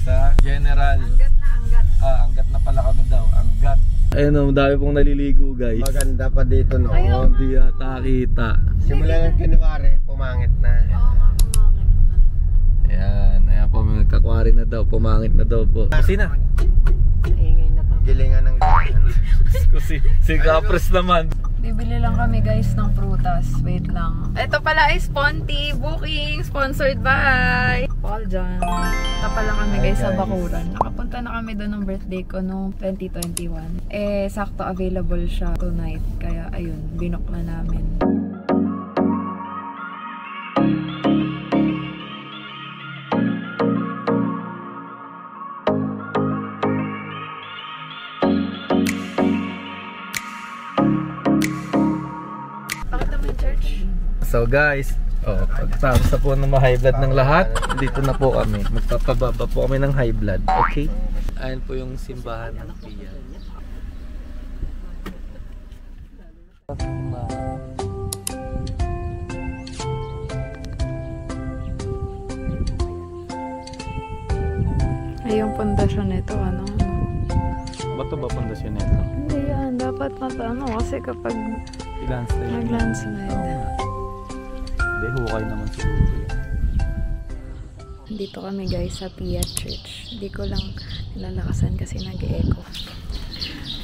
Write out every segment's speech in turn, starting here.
sa General. Anggat na pala kami daw. Anggat. Ayun o, dami pong naliligo guys. Maganda pa dito no. Hindi yata kita. Simula ng January, pumangit na. Ayan, ayan po, magkakwari na daw, pumangit na daw po. Kasi na. Ingay na pa. Gilingan ng si Capres naman. Bibili lang kami guys ng prutas. Wait lang. Ito pala is Ponti Booking. Sponsored by Paul John. Ito pala kami guys sa Bakuran. Nakapunta na kami doon ng birthday ko noong 2021. Eh, sakto available siya tonight. Kaya ayun, binok na namin. So guys, pagtapos na po ng high blood ng lahat, dito na po kami. Magpapababa po kami ng high blood, okay? Ayan po yung simbahan ng Pia. Ay, yung pundasyon nito, ano? Bato ba pundasyon nito? Hindi yan, dapat matano kasi kapag mag-landslide. Hindi, hukay naman siguro. Dito kami guys sa Pia Church. Hindi ko lang nilalakasan kasi nag-echo.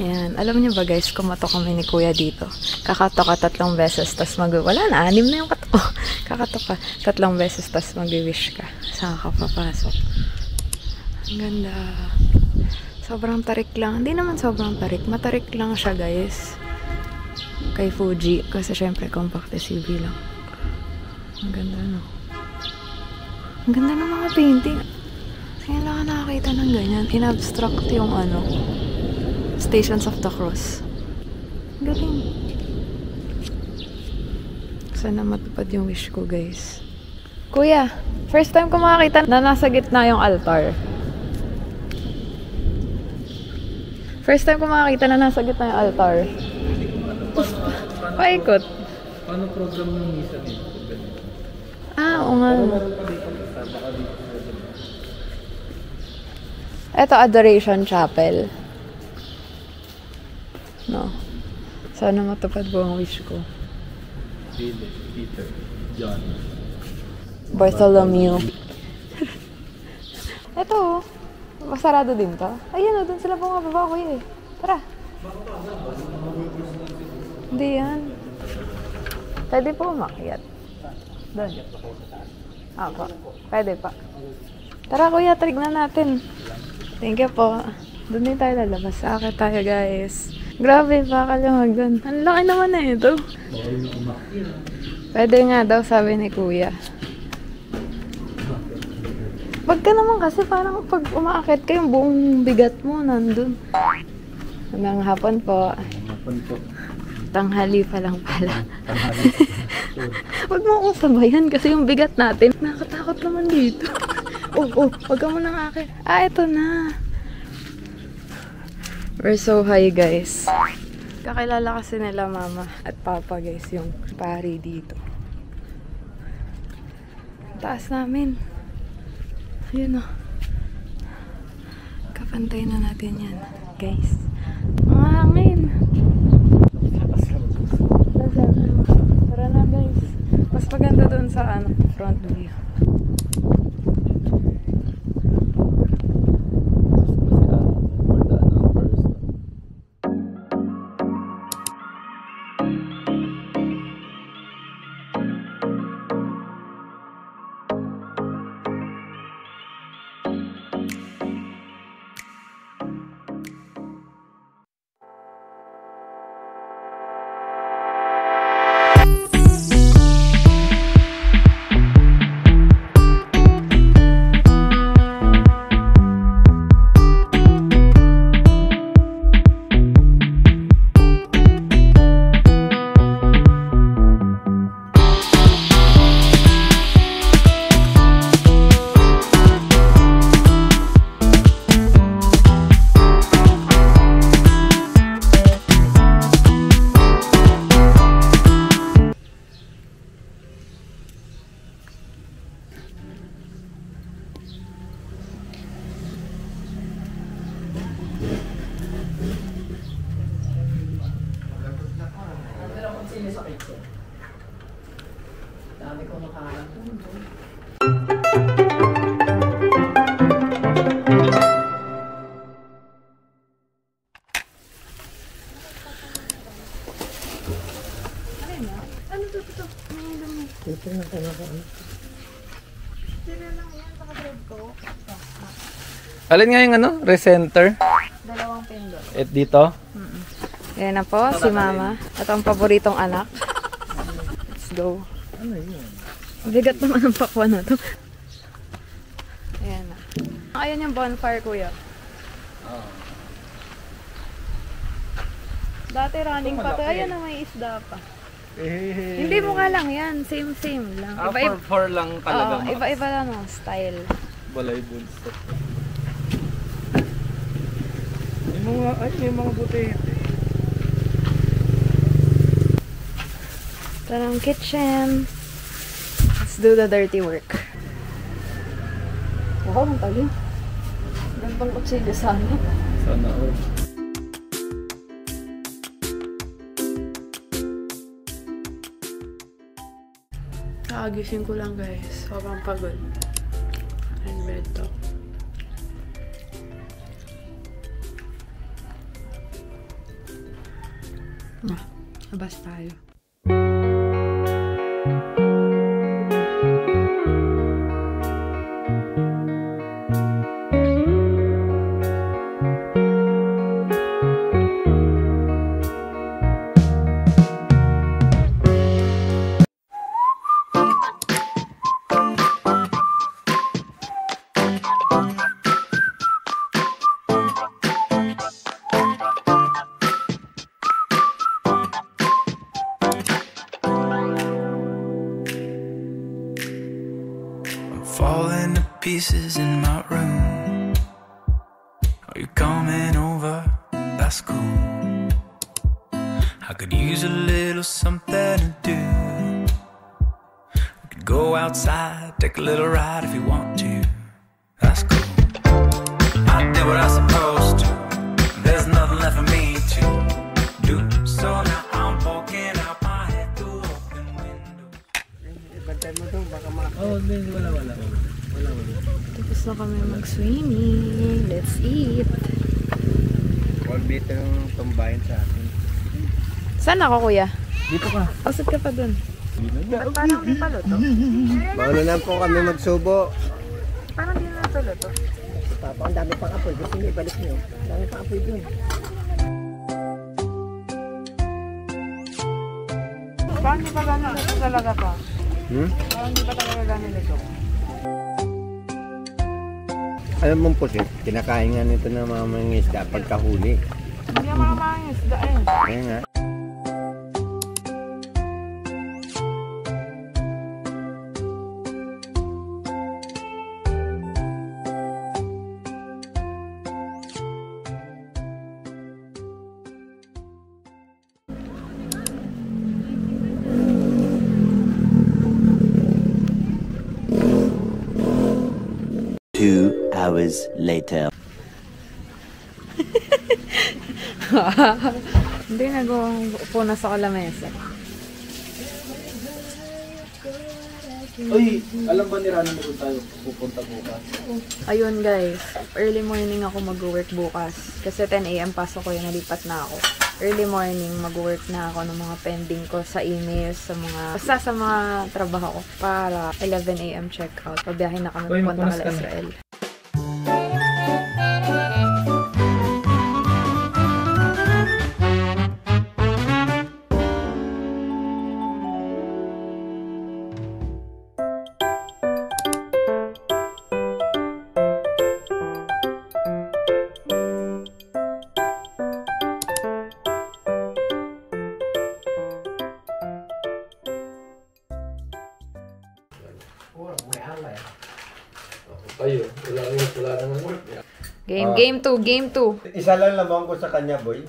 Ayan. Alam niyo ba guys, kumato kami ni Kuya dito. Kakato ka 3 beses, tas wala na, 6 na yung kato. Kakato ka 3 beses, tas mag-wish ka. Saan ka papasok? Ang ganda. Sobrang tarik lang. Hindi naman sobrang tarik. Matarik lang siya guys. Kay Fuji. Kasi syempre compact SUV lang. Ang ganda no. Ang ganda ng mga painting. Kaya lang nakakita ng ganyan. In-abstract yung ano. Stations of the Cross. Galing. Sana matupad yung wish ko guys. Kuya, first time ko makakita na nasa gitna yung altar. First time ko makakita na nasa gitna yung altar. Paikot. Paano program ng misa dito? Oo nga. Ito, Adoration Chapel. No. Sana matupad po ang wish ko. Philip, Peter, John, Bartholomew. Ito, masarado din to. Ayun o, dun sila bumababa ko eh. Tara. Hindi yan. Pwede po umakyat. Doon. Apa. Pwede pa. Tara kuya, tignan natin. Thank you po. Doon din tayo lalabas. Akit tayo guys. Grabe, bakalamag doon. Ang laki naman na ito. Pwede nga daw, sabi ni kuya. Wag ka naman kasi parang pag umaakit ka yung buong bigat mo nandun. Hanggang hapon po. Hapon po. Tanghali pa lang pala. Wag mo akong sabayan kasi yung bigat natin. Nakatakot naman dito. Wag ka mo nang akit. Ito na. We're so high guys. Kakilala kasi nila mama at papa guys yung pari dito. Taas namin. Ayun o. Kapantay na natin yan guys. Mga hangin. Tara na guys. Mas maganda doon sa front view. May sakit siya. Dami kong nakalang. Ano to? Ito na talaga. Sila lang yan, naka-thread ko. Alin nga yung ano? Recenter? Dalawang pindot. At dito? Yan na po, si Mama. Ito ang paboritong anak. Let's go. Ano yun? Bigat naman ang pakwan na to. Ayan na. Ayan yung bonfire, kuya. Dati running pa to. Ayan na, may isda pa. Hindi mo nga lang yan. Same lang. For lang talaga. Oo, iba-iba lang ang style. Balay bunso. May mga buti. Ito ng kitchen. Let's do the dirty work. Wow, ang talim. Gantong kutsilyo sana. Sana all. Kakagising ko lang guys. Sobrang pagod. And bed talk. Labas tayo. Falling to pieces in my room. Are you coming over? That's cool. I could use a little something to do. We could go outside, take a little ride if you want to. That's cool. I did what I was supposed to. There's nothing left for me to do. So now I'm walking out my head through open window. Ibantay mo doon, baka makakita. Oh, wala. Tapos na kami mag-swimming. Let's eat. All bit ng tumbayin sa akin. Saan ako, kuya? Dito ka. Pasod ka pa dun. Ba't parang di palo to? Mauna na po kami magsubo. Parang di na tulo to. Papa, ang dami pang apoy. Gusto niyo ibalik niyo. Ang dami pang apoy doon. Parang di pa gano'n ito talaga pa. Parang di pa talaga gano'n ito. Alam mong pusit, kinakain nga nito ng mga isda pagkahuli. Hindi ang mga mga isda eh. Kaya nga. Hours later. Hindi, nag-upo na sa kalamesa. Uy, alam ba ni Rana na doon tayo pupunta bukas? Ayun guys, early morning ako mag-work bukas. Kasi 10 AM pasok ko yun, nalipat na ako. Early morning, mag-work na ako ng mga pending ko sa emails, basta sa mga trabaho ko. Para 11 AM check out. Pabiyahin na kami Uy, pupunta magpunas ka ka na. Israel. Kayo, wala naman. Game 2. Isa lang lamang ko sa kanya, boy.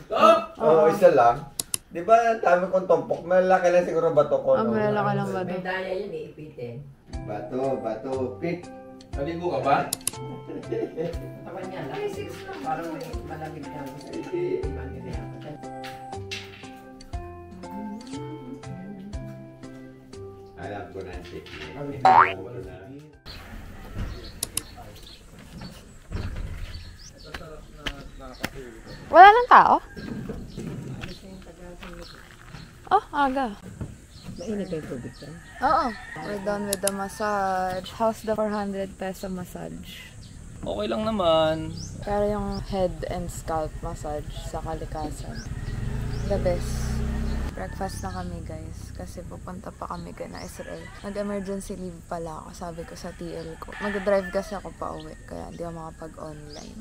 Oo, isa lang. Di ba, dami kong tumpok. Malaki lang siguro bato ko. Ang malala ka lang ba? Medaya yun eh, ipitin. Bato, pit. Naligo ka ba? Tapan niya lang. Parang may malamig na. Iba nila yan. Bago na yung tip. Wala lang tao? Oh, aga. Mainit kayo tubig yan. Oo. We're done with the massage. How's the 400 peso massage? Okay lang naman. Pero yung head and scalp massage sa Kalikasan, the best. Breakfast na kami guys kasi pupunta pa kami na Israel. Nag-emergency leave pala ako, sabi ko sa TL ko. Mag-drive kasi ako pa uwi kaya hindi ako makapag-online.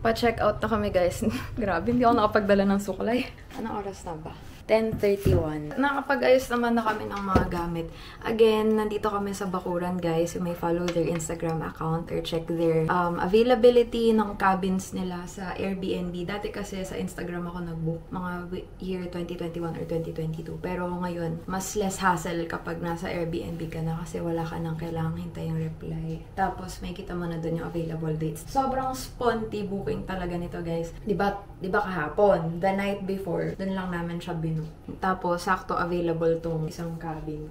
Pa-check out na kami guys. Grabe, hindi ako nakapagdala ng suklay. Anong oras na ba? 10:31. Nakapag-ayos naman na kami ng mga gamit. Again, nandito kami sa Bakuran guys. You may follow their Instagram account or check their availability ng cabins nila sa Airbnb. Dati kasi sa Instagram ako nag-book mga year 2021 or 2022. Pero ngayon, mas less hassle kapag nasa Airbnb ka na kasi wala ka nang kailangang hintayang reply. Tapos may kita mo na dun yung available dates. Sobrang sponty booking talaga nito guys. Diba kahapon, the night before, dun lang namin siya binuk. Tapos sakto available tong isang cabin.